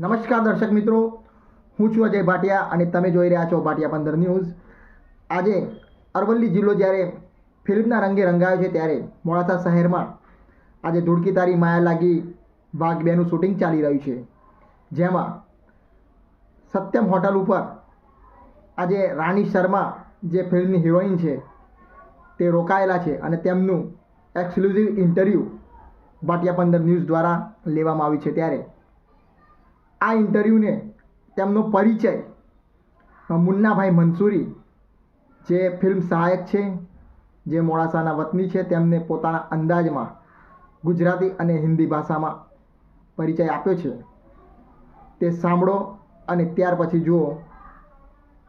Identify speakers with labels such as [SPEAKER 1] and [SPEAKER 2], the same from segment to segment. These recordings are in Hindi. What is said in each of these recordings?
[SPEAKER 1] નમસ્કાર દર્શક મિત્રો, હું છું અજય ભાટિયા અને તમે જોઈ રહ્યા છો ભાટિયા 15 ન્યૂઝ। આજે અરવલ્લી જિલ્લો જ્યારે ફિલ્મના રંગે રંગાયો છે ત્યારે મોડાસા શહેરમાં આજે ધૂળકી તારી માયા લાગી ભાગ 2નું શૂટિંગ ચાલી રહ્યું છે, જેમાં સત્યમ હોટલ ઉપર આજે રાણી શર્મા જે ફિલ્મની હિરોઈન છે તે રોકાયેલા છે અને તેમનું એક્સક્લુઝિવ ઇન્ટરવ્યૂ ભાટિયા 15 ન્યૂઝ દ્વારા લેવામાં આવ્યું છે। ત્યારે આ ઇન્ટરવ્યૂને તેમનો પરિચય મુન્નાભાઈ મંસૂરી જે ફિલ્મ સહાયક છે, જે મોડાસાના વતની છે, તેમને પોતાના અંદાજમાં ગુજરાતી અને હિન્દી ભાષામાં પરિચય આપ્યો છે। તે સાંભળો અને ત્યાર પછી જુઓ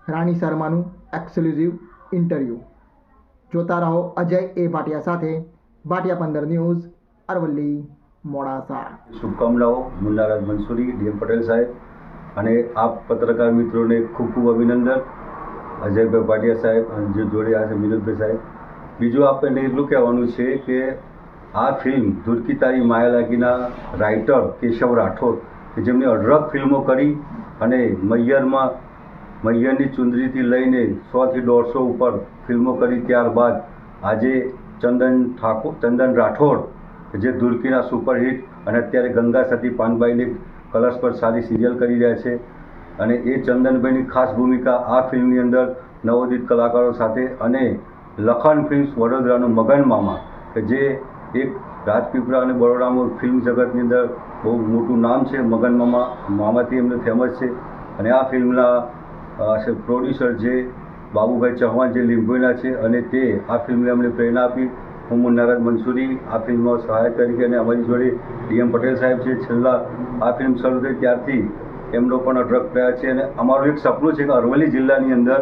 [SPEAKER 1] રાણી શર્માનું એક્સક્લુઝિવ ઇન્ટરવ્યૂ। જોતા રહો અજય એ ભાટિયા સાથે, ભાટિયા 15 ન્યૂઝ, અરવલ્લી, મોડાસા।
[SPEAKER 2] શુભકામનાઓ મુન્નારાજ મંસૂરી, ડીએમ પટેલ સાહેબ અને આપ પત્રકાર મિત્રોને ખૂબ ખૂબ અભિનંદન। અજયભાઈ ભાટિયા સાહેબ અને જે જોડે છે વિનોદભાઈ સાહેબ। બીજું આપણને એટલું કહેવાનું છે કે આ ફિલ્મ ધૂળકી તારી માયા લાગીના રાઇટર કેશવ રાઠોડ કે જેમણે અઢળક ફિલ્મો કરી અને મૈયરની ચુંદડીથી લઈને 100થી 150 ઉપર ફિલ્મો કરી, ત્યારબાદ આજે ચંદન રાઠોડ જે ધૂળકીના સુપરહિટ અને અત્યારે ગંગા સતી પાનબાઈની કલર્સ પર સારી સિરિયલ કરી રહ્યા છે અને એ ચંદનભાઈની ખાસ ભૂમિકા આ ફિલ્મની અંદર નવોદિત કલાકારો સાથે અને લખન ફિલ્મ્સ વડોદરાનું મગન મામા કે જે એક રાજપીપળા અને બરોડામાં ફિલ્મ જગતની અંદર બહુ મોટું નામ છે। મગન મામાથી એમને ફેમસ છે અને આ ફિલ્મના પ્રોડ્યુસર જે બાબુભાઈ ચૌહાણ જે લીંબોઈના છે અને તે આ ફિલ્મને અમને પ્રેરણા આપી। હું મુન્નારાજ મંસૂરી આ ફિલ્મમાં સહાયક તરીકે અને અમારી જોડે ડીએમ પટેલ સાહેબ છે। છેલ્લા આ ફિલ્મ શરૂ થઈ ત્યારથી એમનો પણ અઢળક પ્રયાસ છે અને અમારું એક સપનું છે કે અરવલ્લી જિલ્લાની અંદર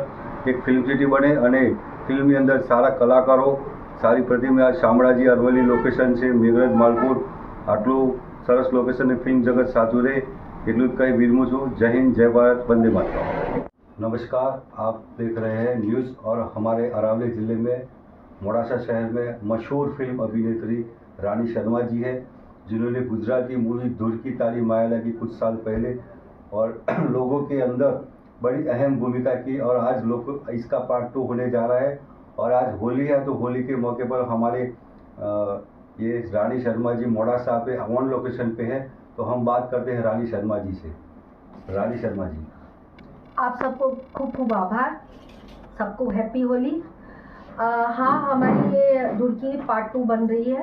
[SPEAKER 2] એક ફિલ્મ સિટી બને અને ફિલ્મની અંદર સારા કલાકારો, સારી પ્રતિમા, શામળાજી અરવલ્લી લોકેશન છે, મેઘરજ માલપુર, આટલું સરસ લોકેશન ફિલ્મ જગત સાચું રહે એટલું જ કંઈ વિરમું છું। જય હિન્દ, જય ભારત, वंदे मातरम। नमस्कार, आप देख रहे हैं न्यूज़ और हमारे अरावली ज़िले में मोडासा शहर में मशहूर फिल्म अभिनेत्री रानी शर्मा जी है, जिन्होंने गुजराती मूवी धूळकी तारी माया लागी कुछ साल पहले और लोगों के अंदर बड़ी अहम भूमिका की और आज लोग इसका पार्ट 2 होने जा रहा है। और आज होली है तो होली के मौके पर हमारे ये रानी शर्मा जी मोडासा पे ऑन लोकेशन पे है, तो हम बात करते हैं रानी शर्मा जी से। रानी शर्मा जी,
[SPEAKER 3] आप सबको खूब खूब आभार, सबको हैप्पी होली। हाँ, हमारी ये धूळकी पार्ट 2 बन रही है।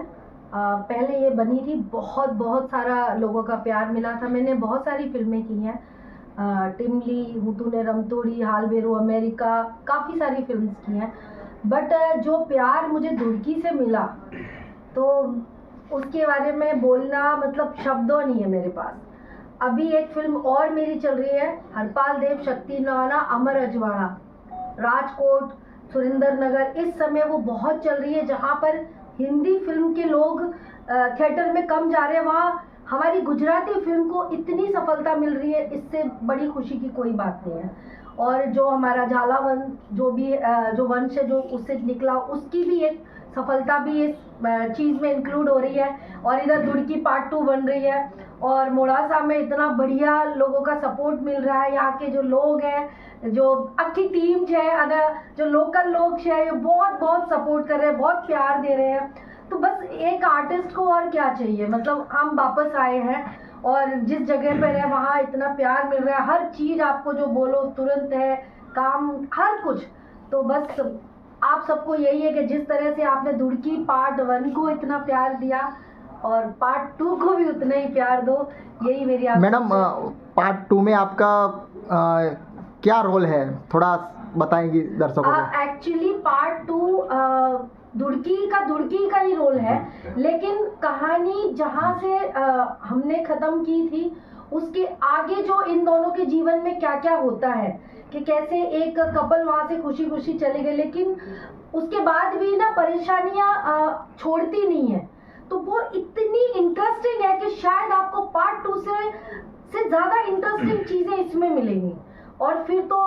[SPEAKER 3] पहले ये बनी थी, बहुत सारा लोगों का प्यार मिला था। मैंने बहुत सारी फिल्में की हैं, टिमली, हूँ तूने रमतोड़ी, हाल बेरो अमेरिका, काफ़ी सारी फिल्म्स की हैं। बट जो प्यार मुझे धूळकी से मिला तो उसके बारे में बोलना मतलब शब्दों नहीं है मेरे पास। अभी एक फिल्म और मेरी चल रही है, हरपाल देव शक्ति नाना अमर अजवाड़ा, राजकोट, सुरेंद्र नगर, इस समय वो बहुत चल रही है। जहाँ पर हिंदी फिल्म के लोग थिएटर में कम जा रहे हैं, वहाँ हमारी गुजराती फिल्म को इतनी सफलता मिल रही है, इससे बड़ी खुशी की कोई बात नहीं है। और जो हमारा झालावन जो भी जो वंश है जो उससे निकला, उसकी भी एक सफलता भी इस चीज़ में इंक्लूड हो रही है। और इधर धूळकी पार्ट 2 बन रही है और मोडासा में इतना बढ़िया लोगों का सपोर्ट मिल रहा है। यहाँ के जो लोग हैं, जो अच्छी टीम है और जो लोकल लोग है, ये बहुत सपोर्ट कर रहे हैं, बहुत प्यार दे रहे हैं। तो बस एक आर्टिस्ट को और क्या चाहिए, मतलब हम वापस आए हैं और जिस जगह पर है वहाँ इतना प्यार मिल रहा है। हर चीज़ आपको जो बोलो तुरंत है, काम हर कुछ। तो बस आप सबको यही है कि जिस तरह से आपने धूळकी पार्ट 1 को इतना प्यार दिया और पार्ट 2 को भी उतना ही प्यार दो, यही मेरी आप।
[SPEAKER 1] मैडम, पार्ट 2 में आपका क्या रोल है, थोड़ा बताएंगी दर्शकों को?
[SPEAKER 3] एक्चुअली पार्ट 2 धूळकी का ही रोल है, लेकिन कहानी जहाँ से हमने ख़त्म की थी उसके आगे जो इन दोनों के जीवन में क्या क्या होता है, कि कैसे एक कपल वहाँ से खुशी खुशी चले गए, लेकिन उसके बाद भी ना परेशानियाँ छोड़ती नहीं है। तो वो इतनी इंटरेस्टिंग है कि शायद आपको पार्ट 2 से ज़्यादा इंटरेस्टिंग चीज़ें इसमें मिलेंगी। और फिर तो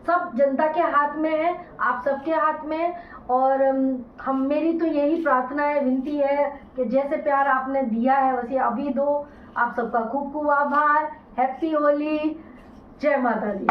[SPEAKER 3] सब जनता के हाथ में है, आप सबके हाथ में है। और हम मेरी तो यही प्रार्थना है, विनती है कि जैसे प्यार आपने दिया है वैसे अभी दो। आप सबका खूब खूब आभार। हैप्पी होली, जय माता दी।